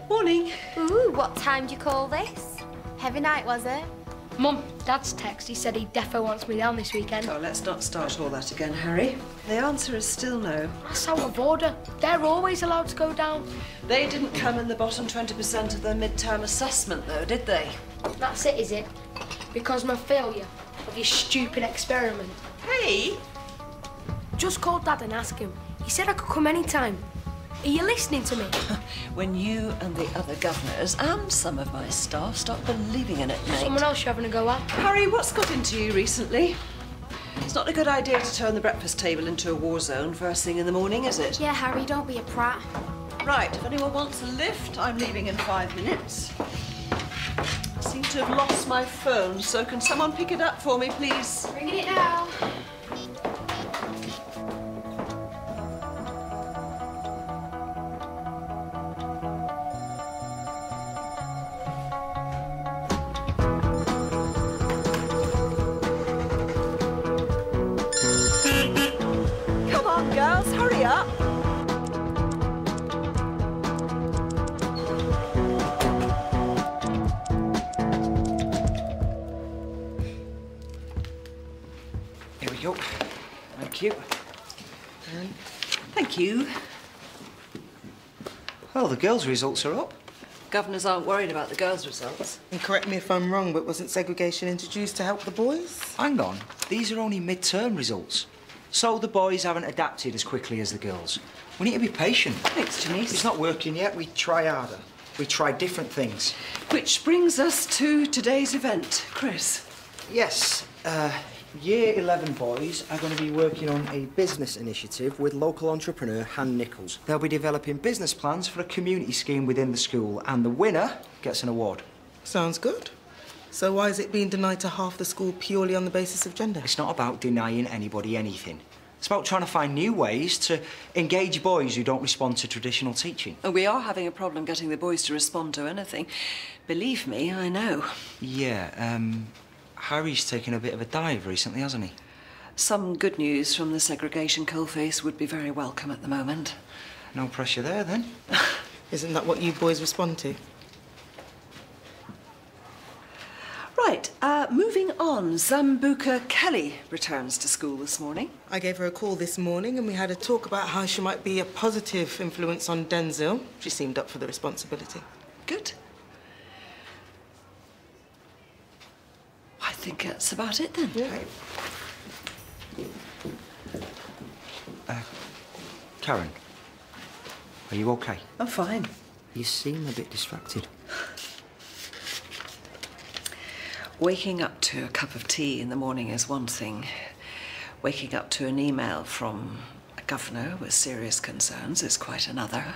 Morning. Ooh, what time do you call this? Heavy night, was it? Mum, Dad's text, he said he defo wants me down this weekend. Oh, let's not start all that again, Harry. The answer is still no. That's out of order. They're always allowed to go down. They didn't come in the bottom 20% of their mid-term assessment, though, did they? That's it, is it? Because I'm a failure of your stupid experiment. Hey! Just call Dad and ask him. He said I could come any time. Are you listening to me? When you and the other governors and some of my staff start believing in it, mate. Someone else you're having a go at? Harry, what's got into you recently? It's not a good idea to turn the breakfast table into a war zone first thing in the morning, is it? Yeah, Harry, don't be a prat. Right, if anyone wants a lift, I'm leaving in 5 minutes. I seem to have lost my phone, so can someone pick it up for me, please? Bringing it now. Come on, girls, hurry up. Here we go. Thank you. Thank you. Well, the girls' results are up. Governors aren't worried about the girls' results. And correct me if I'm wrong, but wasn't segregation introduced to help the boys? Hang on. These are only mid-term results. So the boys haven't adapted as quickly as the girls. We need to be patient. Thanks, Janice. It's not working yet. We try harder. We try different things. Which brings us to today's event. Chris. Yes. Year 11 boys are going to be working on a business initiative with local entrepreneur Han Nichols. They'll be developing business plans for a community scheme within the school, and the winner gets an award. Sounds good. So why is it being denied to half the school purely on the basis of gender? It's not about denying anybody anything. It's about trying to find new ways to engage boys who don't respond to traditional teaching. We are having a problem getting the boys to respond to anything. Believe me, I know. Yeah, Harry's taken a bit of a dive recently, hasn't he? Some good news from the segregation coalface would be very welcome at the moment. No pressure there, then. Isn't that what you boys respond to? Right, moving on. Zambuka Kelly returns to school this morning. I gave her a call this morning and we had a talk about how she might be a positive influence on Denzel. She seemed up for the responsibility. Good. I think that's about it then. Yeah. Karen, are you okay? I'm fine. You seem a bit distracted. Waking up to a cup of tea in the morning is one thing. Waking up to an email from a governor with serious concerns is quite another.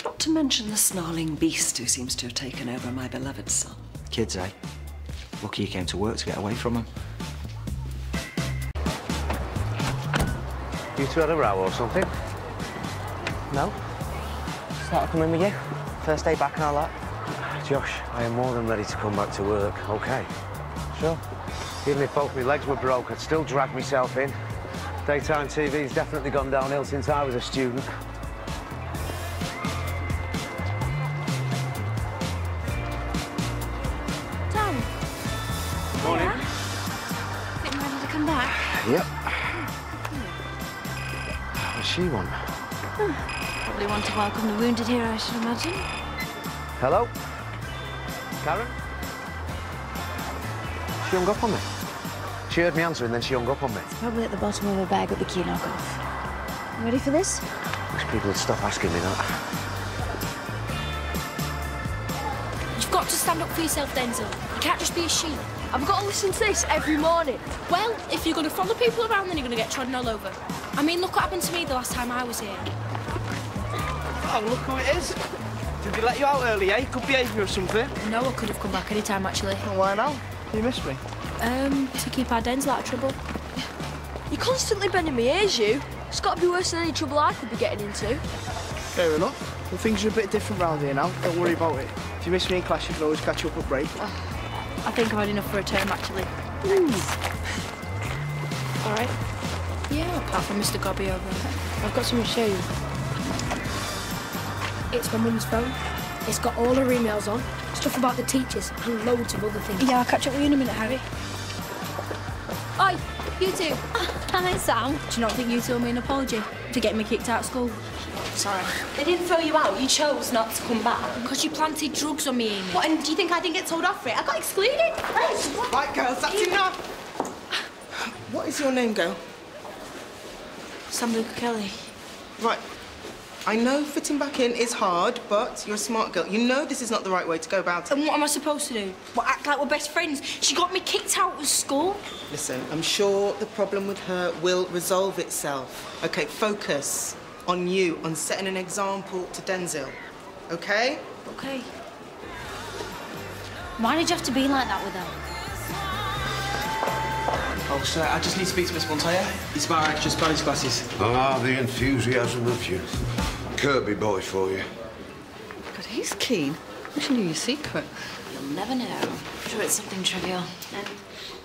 Not to mention the snarling beast who seems to have taken over my beloved son. Kids, eh? Lucky you came to work to get away from them. You two had a row or something? No. Start to come in with you. First day back and all that. Josh, I am more than ready to come back to work, OK? Sure. Even if both my legs were broke, I'd still drag myself in. Daytime TV's definitely gone downhill since I was a student. Tom. Morning. Getting ready to come back? Yep. What's she want? Probably want to welcome the wounded here, I should imagine. Hello? Karen? She hung up on me. She heard me answer and then she hung up on me. Probably at the bottom of her bag with the key knock off. You ready for this? Wish people would stop asking me that. You've got to stand up for yourself, Denzel. You can't just be a sheep. I've got to listen to this every morning. Well, if you're going to follow people around, then you're going to get trodden all over. I mean, look what happened to me the last time I was here. Oh, look who it is. Did they let you out early, eh? Good behaviour or something? No, I could have come back any time, actually. Well, why now? You missed me. To keep our Denzel out of trouble. You're constantly bending my ears, you. It's got to be worse than any trouble I could be getting into. Fair enough. Well, things are a bit different round here now. Don't worry about it. If you miss me in class, you can always catch up at break. I think I've had enough for a term, actually. All right? Yeah, apart from Mr. Gobby over there. I've got something to show you. It's my mum's phone. It's got all her emails on, stuff about the teachers, and loads of other things. Yeah, I'll catch up with you in a minute, Harry. Oi, you two. Hi, Sam. Do you not think you two owe me an apology for getting me kicked out of school? Sorry. They didn't throw you out. You chose not to come back. Because you planted drugs on me, Amy. What, and do you think I didn't get told off for it? I got excluded. Right, girls, that's enough. What is your name, girl? Sambuca Kelly. Right. I know fitting back in is hard, but you're a smart girl. You know this is not the right way to go about it. And what am I supposed to do? What, act like we're best friends? She got me kicked out of school. Listen, I'm sure the problem with her will resolve itself. OK, focus on you, on setting an example to Denzel. OK? OK. Why did you have to be like that with her? Oh, sir, I just need to speak to Miss Montoya. It's about our extra Spanish classes. Ah, the enthusiasm of youth. Kirby boy for you. God, he's keen. Wish I knew your secret. You'll never know. I'm sure it's something trivial.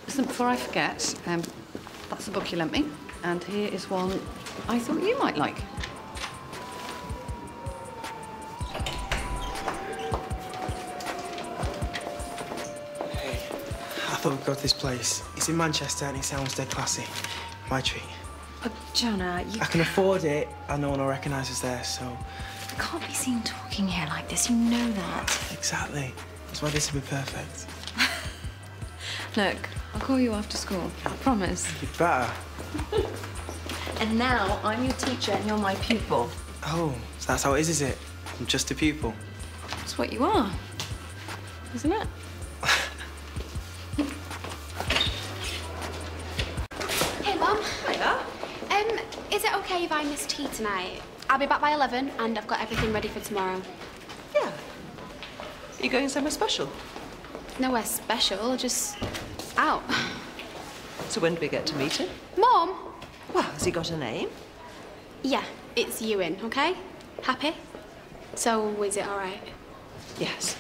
Listen, before I forget, that's the book you lent me, and here is one I thought you might like. Hey, I thought we'd go to this place. It's in Manchester and it sounds dead classy. My treat. Oh, Jonah, you I can afford it and no one will recognise us there, so... can't be seen talking here like this. You know that. Exactly. That's why this would be perfect. Look, I'll call you after school. I promise. You better. And now I'm your teacher and you're my pupil. Oh, so that's how it is it? I'm just a pupil. That's what you are, isn't it? Hey, Mum. Hiya. Is it OK if I miss tea tonight? I'll be back by 11 and I've got everything ready for tomorrow. Yeah. Are you going somewhere special? Nowhere special, just out. So when do we get to meet him? Mum! Well, has he got a name? Yeah, it's Ewan, OK? Happy? So, is it all right? Yes.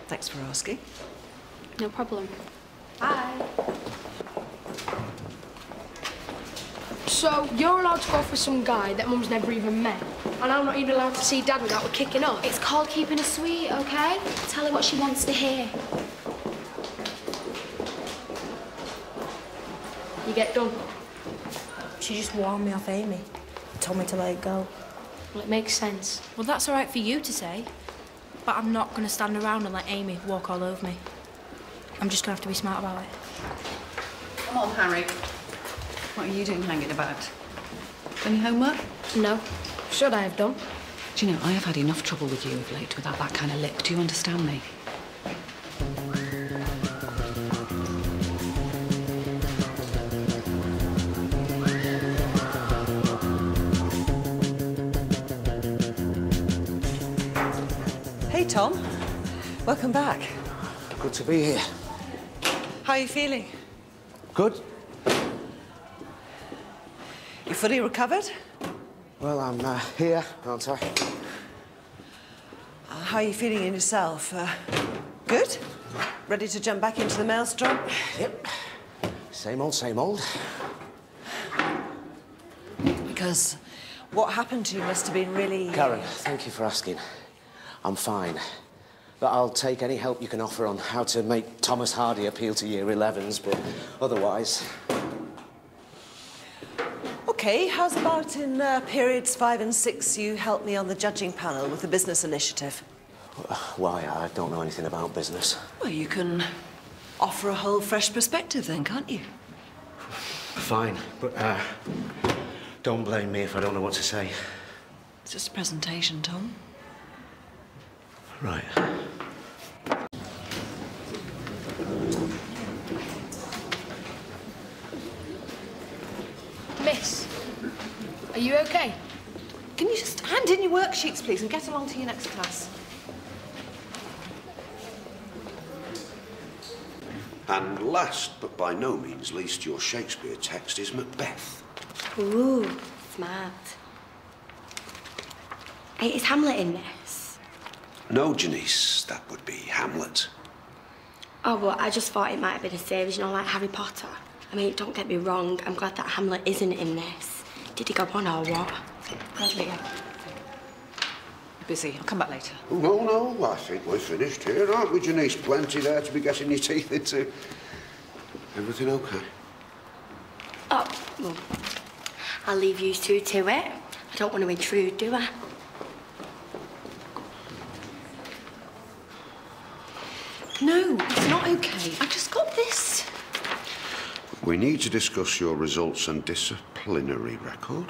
Thanks for asking. No problem. Bye. So, you're allowed to go for some guy that Mum's never even met, and I'm not even allowed to see Dad without her kicking off? It's called keeping her sweet, OK? Tell her what she wants to hear. You get done. She just warned me off Amy. Told me to let it go. Well, it makes sense. Well, that's all right for you to say, but I'm not going to stand around and let Amy walk all over me. I'm just going to have to be smart about it. Come on, Harry. What are you doing hanging about? Any homework? No. Should I have done? Do you know, I have had enough trouble with you of late without that kind of lip. Do you understand me? Hey, Tom. Welcome back. Good to be here. How are you feeling? Good. You fully recovered? Well, I'm here, aren't I? How are you feeling in yourself? Good? Ready to jump back into the maelstrom? Yep. Same old, same old. Because what happened to you must have been really... Karen, thank you for asking. I'm fine. But I'll take any help you can offer on how to make Thomas Hardy appeal to Year 11s, but otherwise... OK, how's about in periods 5 and 6 you help me on the judging panel with the business initiative? Why? I don't know anything about business. Well, you can offer a whole fresh perspective then, can't you? Fine, but don't blame me if I don't know what to say. It's just a presentation, Tom. Right. Miss, are you OK? Can you just hand in your worksheets, please, and get along to your next class? And last, but by no means least, your Shakespeare text is Macbeth. Ooh, smart. Hey, is Hamlet in this? No, Janice, that would be Hamlet. Oh, well, I just thought it might have been a series, you know, like Harry Potter. I mean, don't get me wrong, I'm glad that Hamlet isn't in this. Did he go on or what? You're busy. I'll come back later. Oh, no, I think we're finished here, aren't we, Janice? Plenty there to be getting your teeth into. Everything okay? Oh, well, I'll leave you two to it. I don't want to intrude, do I? No, it's not okay. I've just got this. We need to discuss your results and disciplinary record.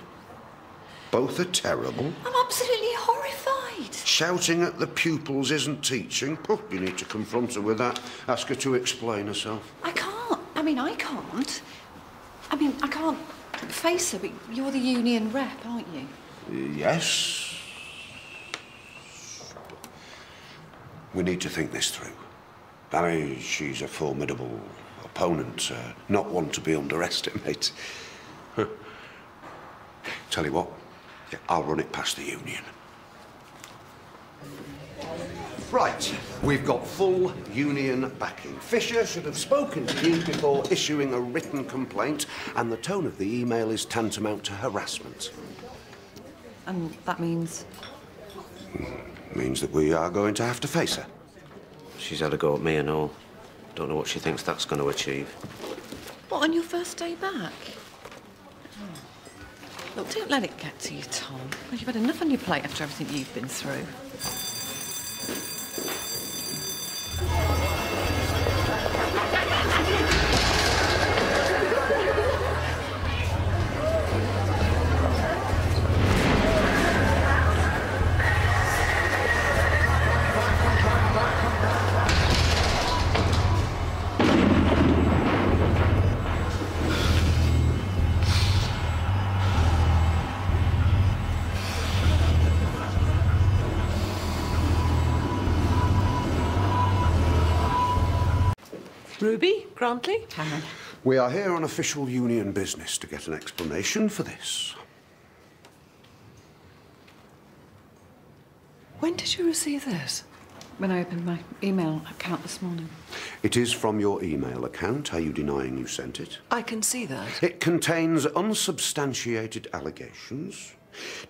Both are terrible. I'm absolutely horrified. Shouting at the pupils isn't teaching. Oh, you need to confront her with that. Ask her to explain herself. I can't. I mean, I can't. I can't face her, but you're the union rep, aren't you? Yes. We need to think this through. I mean, she's a formidable opponent, not one to be underestimated. Tell you what, I'll run it past the union. Right, we've got full union backing. Fisher should have spoken to you before issuing a written complaint, and the tone of the email is tantamount to harassment. And that means? Means that we are going to have to face her. She's had a go at me and all. Don't know what she thinks that's going to achieve. What, on your first day back? Look, don't let it get to you, Tom. You've had enough on your plate after everything you've been through. Ruby, Grantley? Cameron. We are here on official union business to get an explanation for this. When did you receive this? When I opened my email account this morning. It is from your email account. Are you denying you sent it? I can see that. It contains unsubstantiated allegations,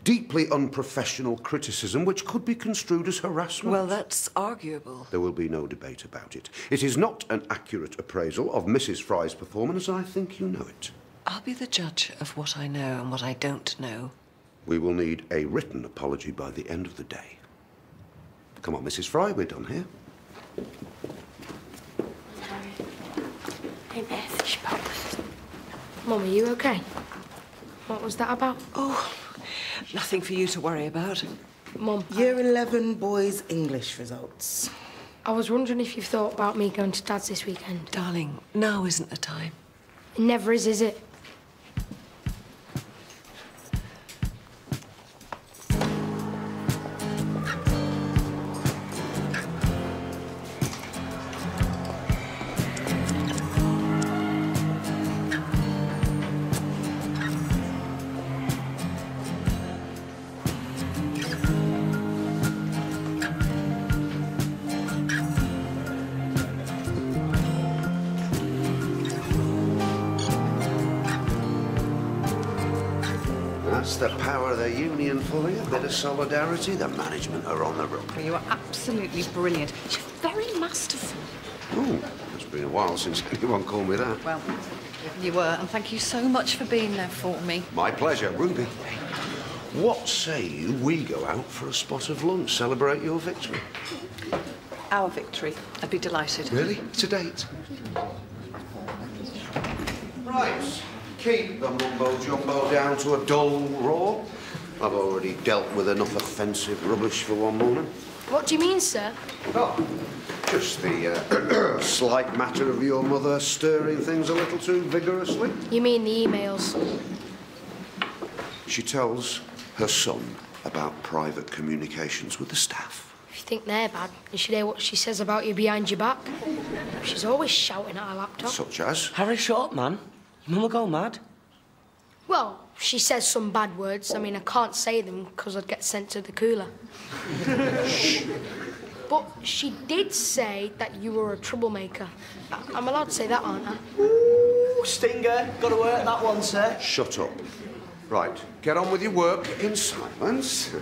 deeply unprofessional criticism which could be construed as harassment. Well, that's arguable. There will be no debate about it. It is not an accurate appraisal of Mrs. Fry's performance, and I think you know it. I'll be the judge of what I know and what I don't know. We will need a written apology by the end of the day. Come on, Mrs. Fry, we're done here. Hey, message post. Mum, are you okay? What was that about? Oh, nothing for you to worry about. Mum. Year 11 boys' English results. I was wondering if you've thought about me going to Dad's this weekend. Darling, now isn't the time. It never is it? That's the power of the union for you. A bit of solidarity. The management are on the rook. Well, you are absolutely brilliant. You're very masterful. Oh, it's been a while since anyone called me that. Well, you were, and thank you so much for being there for me. My pleasure, Ruby. What say you we go out for a spot of lunch, celebrate your victory? Our victory. I'd be delighted. Really? It's a date. Right. Keep the mumbo-jumbo down to a dull roar. I've already dealt with enough offensive rubbish for one morning. What do you mean, sir? Oh, just the slight matter of your mother stirring things a little too vigorously. You mean the emails? She tells her son about private communications with the staff. If you think they're bad, you should hear what she says about you behind your back. She's always shouting at her laptop. Such as? Harry Short, man. Your mum will go mad. Well, she says some bad words. I mean, I can't say them because I'd get sent to the cooler. But she did say that you were a troublemaker. I'm allowed to say that, aren't I? Ooh, stinger. Got to work that one, sir. Shut up. Right, get on with your work in silence.